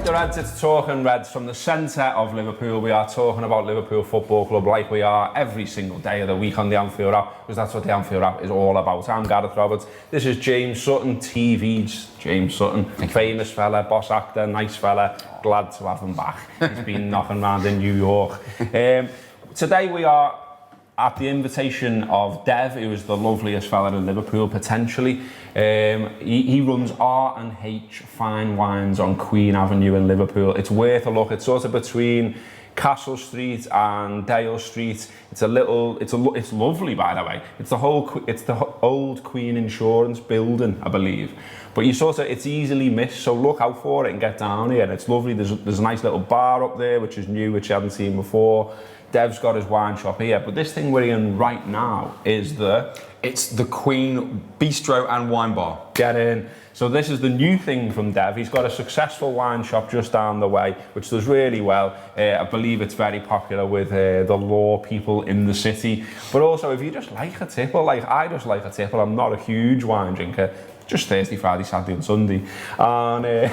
Alright, the Reds, it's Talking Reds from the centre of Liverpool. We are talking about Liverpool Football Club like we are every single day of the week on the Anfield app, because that's what the Anfield app is all about. I'm Gareth Roberts. This is James Sutton, TV's James Sutton. Famous fella, boss actor, nice fella. Glad to have him back. He's been knocking around in New York. Today we are at the invitation of Dev, who is the loveliest fella in Liverpool, potentially. He runs R&H Fine Wines on Queen Avenue in Liverpool. It's worth a look. It's sort of between Castle Street and Dale Street. It's lovely, by the way. It's the old Queen Insurance building, I believe. But it's easily missed, so look out for it and get down here. And it's lovely. There's a nice little bar up there, which is new, which you haven't seen before. Dev's got his wine shop here, but this thing we're in right now is It's the Queen Bistro and Wine Bar. Get in. So this is the new thing from Dev. He's got a successful wine shop just down the way, which does really well. I believe it's very popular with the law people in the city. But also, if you just like a tipple, like I just like a tipple, I'm not a huge wine drinker, just Thursday, Friday, Saturday and Sunday. And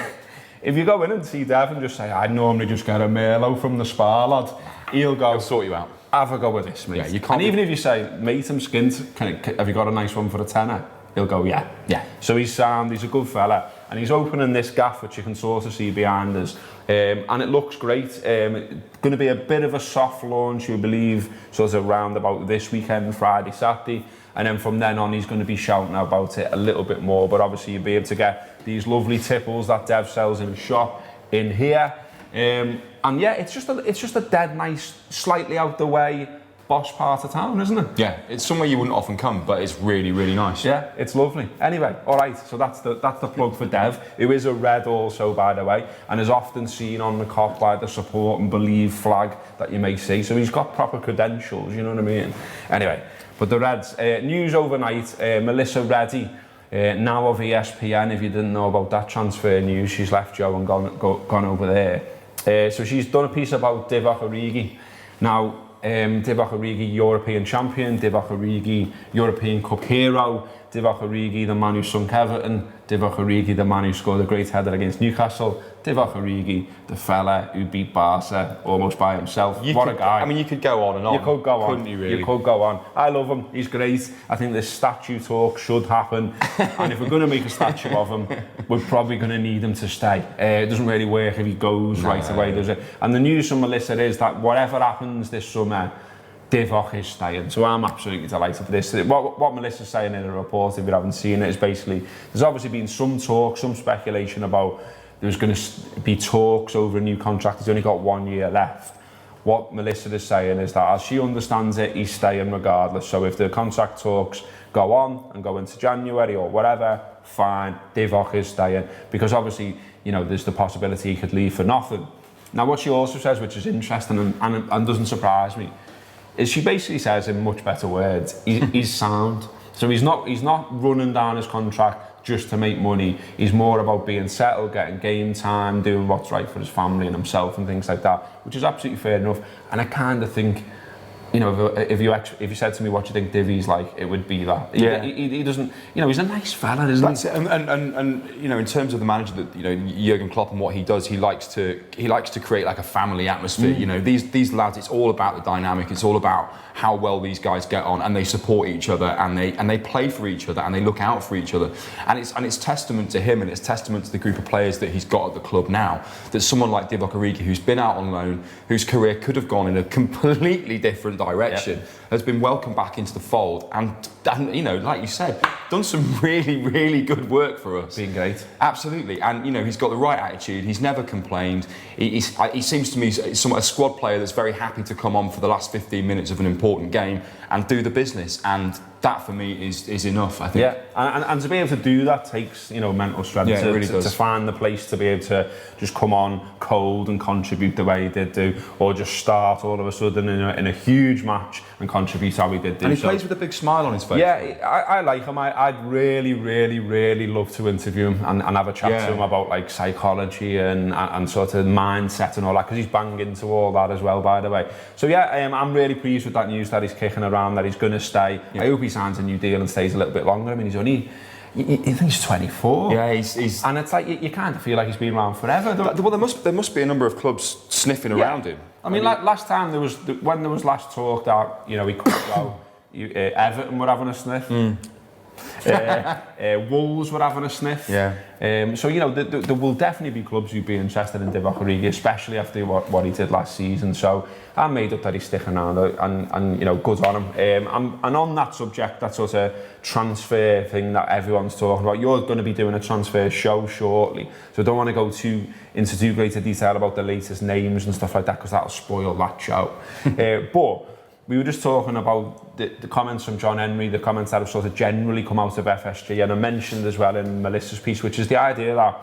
if you go in and see Dev and just say, I normally just get a Merlot from the Spa, lad, he'll sort you out. Have a go with this, mate. Yeah, you can't. And even if you say, mate, I'm skint, have you got a nice one for a tenner? He'll go, yeah. Yeah. So he's sound, he's a good fella, and he's opening this gaff, which you can sort of see behind us, and it looks great. Going to be a bit of a soft launch, we believe, sort of around about this weekend, Friday, Saturday, and then from then on he's going to be shouting about it a little bit more, but obviously you'll be able to get these lovely tipples that Dev sells in his shop in here. And yeah, it's just a dead nice, slightly out the way, posh part of town, isn't it? Yeah, it's somewhere you wouldn't often come, but it's really, really nice. Yeah, it's lovely. Anyway, all right, so that's the plug for Dev, who is a Red also, by the way, and is often seen on the cop by the support and believe flag that you may see. So he's got proper credentials, you know what I mean? Anyway, but the Reds, news overnight, Melissa Reddy, now of ESPN, if you didn't know about that transfer news, she's left Joe and gone over there. So she's done a piece about Divock Origi. Now, Divock Origi, European champion, Divock Origi, European Cup hero, Divock Origi, the man who sunk Everton, Divock Origi, the man who scored a great header against Newcastle, Divock Origi, the fella who beat Barca almost by himself. What a guy. I mean, you could go on and on. You could go on. Couldn't you really? You could go on. I love him. He's great. I think this statue talk should happen. And if we're going to make a statue of him, we're probably going to need him to stay. It doesn't really work if he goes right away, does it? And the news from Melissa is that whatever happens this summer, Divock is staying. So I'm absolutely delighted for this. What Melissa's saying in a report, if you haven't seen it, is basically there's obviously been some talk, some speculation about there's going to be talks over a new contract. He's only got 1 year left. What Melissa is saying is that as she understands it, he's staying regardless. So if the contract talks go on and go into January or whatever, fine, Divock is staying. Because obviously, you know, there's the possibility he could leave for nothing. Now what she also says, which is interesting and doesn't surprise me, is she basically says in much better words, he's sound. So he's not running down his contract just to make money. He's more about being settled, getting game time, doing what's right for his family and himself and things like that, which is absolutely fair enough. And I kind of think, you know, if you said to me what you think Divy's like, it would be that. Yeah. He doesn't, you know, he's a nice fella, isn't he? And you know, in terms of the manager that, you know, Jurgen Klopp and what he does, he likes to create like a family atmosphere. You know, these lads, it's all about the dynamic. It's all about how well these guys get on, and they support each other, and they play for each other, and they look out for each other. And it's testament to him, and it's testament to the group of players that he's got at the club now, that someone like Divock Origi, who's been out on loan, whose career could have gone in a completely different direction, has been welcomed back into the fold, and you know, like you said, done some really, really good work for us. Being great. Absolutely. And you know, he's got the right attitude. He's never complained. He seems to me a squad player that's very happy to come on for the last 15 minutes of an important game and do the business. And that for me is enough, I think. Yeah, and to be able to do that takes, you know, mental strength. Yeah, it really does. To find the place to be able to just come on cold and contribute the way he did do, or just start all of a sudden in a huge match and contribute how he did do. And he plays with a big smile on his face. Yeah, I like him. I'd really, really, really love to interview him and have a chat to him about like psychology and sort of mindset and all that, because he's banged into all that as well, by the way. So yeah, I'm really pleased with that news that he's kicking around, that he's going to stay. I hope he signs a new deal and stays a little bit longer. I mean, he's only you think he's 24. Yeah, he's and it's like you kind of feel like he's been around forever. Well, there must be a number of clubs sniffing around him. I mean, last time when there was last talk that he could go, Everton were having a sniff. Wolves were having a sniff. Yeah. So there will definitely be clubs who'd be interested in Divock Origi, especially after what he did last season. So I'm made up that he's sticking around, and good on him. And on that subject, that sort of transfer thing that everyone's talking about, you're going to be doing a transfer show shortly, so I don't want to go into too great a detail about the latest names and stuff like that, because that'll spoil that show. But we were just talking about the comments from John Henry, the comments that have sort of generally come out of FSG, and I mentioned as well in Melissa's piece, which is the idea that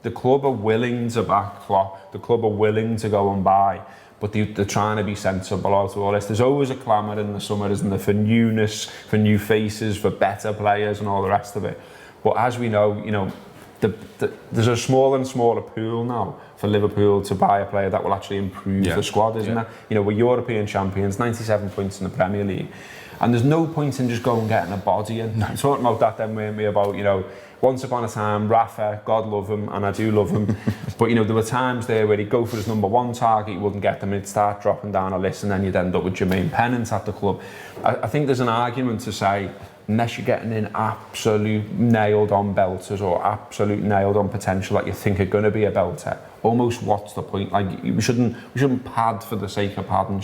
the club are willing to back Klopp, the club are willing to go and buy, but they're trying to be sensible out of all this. There's always a clamour in the summer, isn't there, for newness, for new faces, for better players and all the rest of it. But as we know, there's a smaller and smaller pool now for Liverpool to buy a player that will actually improve the squad, isn't there? We're European champions, 97 points in the Premier League, and there's no point in just going and getting a body in. We're talking about that then, weren't we, about, once upon a time, Rafa, God love him, and I do love him, but there were times there where he'd go for his number one target, he wouldn't get them, and he'd start dropping down a list, and then you'd end up with Jermaine Pennant at the club. I think there's an argument to say, unless you're getting in absolute nailed-on belters or absolute nailed-on potential that you think are going to be a belter, almost what's the point? Like, we shouldn't pad for the sake of padding.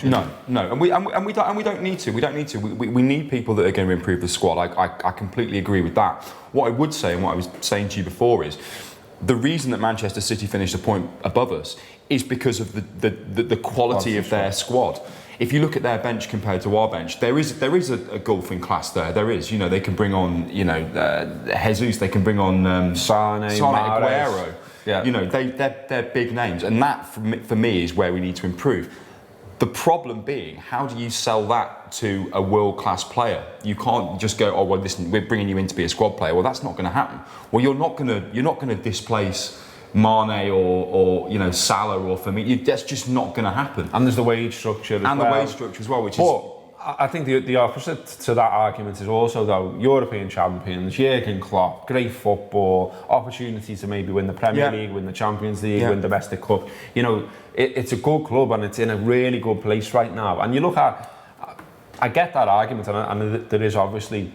No, and we don't need to. We don't need to. We need people that are going to improve the squad. I completely agree with that. What I would say, and what I was saying to you before, is the reason that Manchester City finished a point above us is because of the quality of their squad. If you look at their bench compared to our bench, there is a gulf in class there. There is, they can bring on, Jesus, they can bring on Sane, Aguero. Yeah. They're big names, and that for me is where we need to improve. The problem being, how do you sell that to a world-class player? You can't just go, oh well, listen, we're bringing you in to be a squad player. Well, that's not going to happen. Well, you're not going to displace Mane or Salah or Firmino. That's just not going to happen. And there's the wage structure the wage structure as well, which is. I think the opposite to that argument is also, though, European champions, Jurgen Klopp, great football, opportunity to maybe win the Premier League, win the Champions League, win domestic cup. It's a good club and it's in a really good place right now. And you look at, I get that argument, and there is obviously,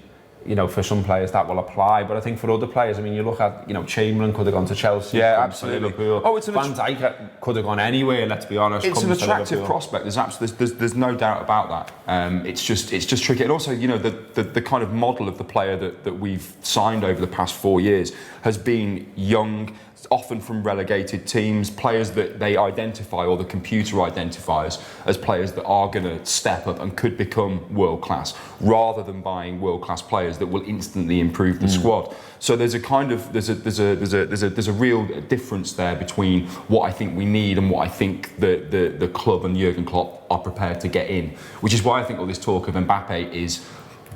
for some players that will apply, but I think for other players, I mean, you look at, Chamberlain could have gone to Chelsea, absolutely. Liverpool. Van Dijk could have gone anywhere. Let's be honest. It's an attractive prospect. There's no doubt about that. It's just tricky, and also, the kind of model of the player that we've signed over the past 4 years has been young, often from relegated teams, players that they identify, or the computer identifies as players that are going to step up and could become world class, rather than buying world class players that will instantly improve the squad. So there's a real difference there between what I think we need and what I think the club and Jurgen Klopp are prepared to get in, which is why I think all this talk of Mbappe is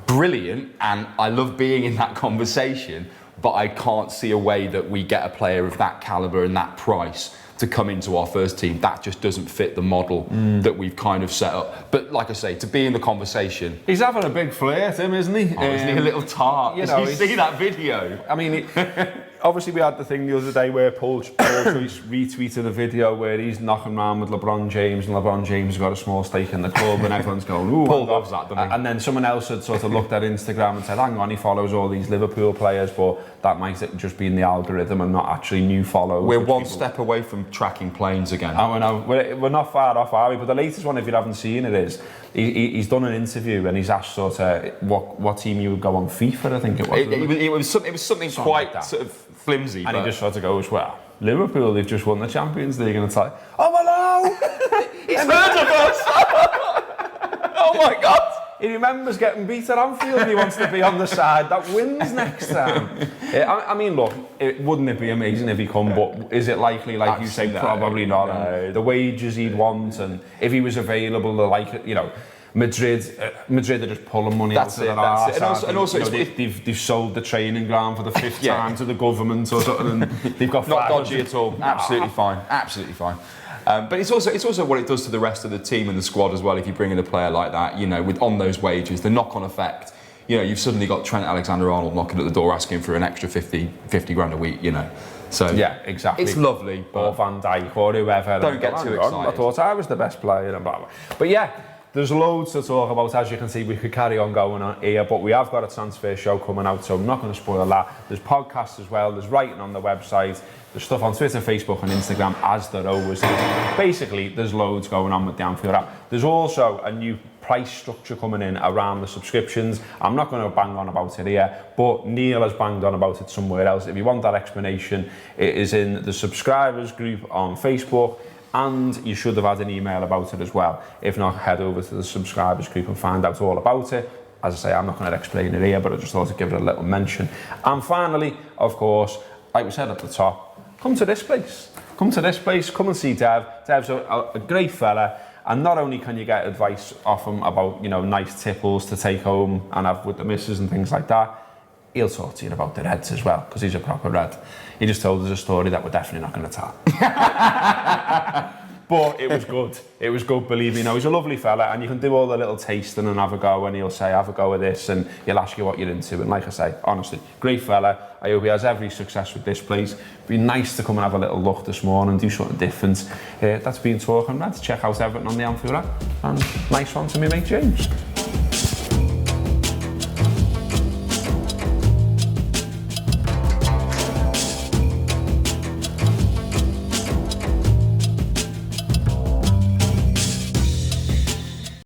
brilliant, and I love being in that conversation. But I can't see a way that we get a player of that calibre and that price to come into our first team. That just doesn't fit the model that we've kind of set up. But like I say, to be in the conversation... He's having a big flair, Tim, isn't he? Oh, isn't he a little tart? Did you see that video? I mean, obviously we had the thing the other day where Paul Choice retweeted a video where he's knocking around with LeBron James, and LeBron James has got a small stake in the club, and everyone's going, ooh. Paul loves that, doesn't he? And then someone else had sort of looked at Instagram and said, hang on, he follows all these Liverpool players, but that might just be in the algorithm and not actually new follows. We're one step away from tracking planes again. I know, we're not far off, are we? But the latest one, if you haven't seen it, is he's done an interview and he's asked sort of what team you would go on FIFA, I think it was. It was something quite like sort of flimsy. And he just sort of goes, well, Liverpool, they've just won the Champions League, and it's like, oh hello! He's heard of us! Oh my God! He remembers getting beat at Anfield, and he wants to be on the side that wins next time. I mean, look, wouldn't it be amazing if he come, but is it likely, like you say, probably not. No. The wages he'd want, and if he was available, Madrid are just pulling money out of their arse. And also they've sold the training ground for the fifth time to the government or something, and they've got not dodgy at all. Absolutely fine. Absolutely fine. But it's also what it does to the rest of the team and the squad as well. If you bring in a player like that, with on those wages, the knock-on effect. you know, you've suddenly got Trent Alexander-Arnold knocking at the door asking for an extra 50 grand a week, you know. So yeah, exactly. It's lovely, or but Van Dijk or whoever. Don't get too excited. I thought I was the best player and blah, blah. But yeah, there's loads to talk about. As you can see, we could carry on going on here, but we have got a transfer show coming out, so I'm not going to spoil that. There's podcasts as well, there's writing on the website, there's stuff on Twitter, Facebook and Instagram, as there always is. Basically, there's loads going on with the Anfield app. There's also a new price structure coming in around the subscriptions. I'm not going to bang on about it here, but Neil has banged on about it somewhere else. If you want that explanation, it is in the subscribers group on Facebook, and you should have had an email about it as well. If not, head over to the subscribers group and find out all about it. As I say, I'm not going to explain it here, but I just thought to give it a little mention. And finally, of course, like we said at the top, come to this place. Come to this place, come and see Dev. Dev's a great fella. And not only can you get advice off him about, you know, nice tipples to take home and have with the missus and things like that, he'll talk to you about the Reds as well, because he's a proper Red. He just told us a story that we're definitely not going to tell. But it was good. It was good, believe me. You know, he's a lovely fella, and you can do all the little tasting and have a go, and he'll say, have a go with this, and he'll ask you what you're into. And like I say, honestly, great fella. I hope he has every success with this place. It'd be nice to come and have a little look this morning, do something different. That's been Talking Reds. Check out everything on the Anfield app. And nice one to me mate James.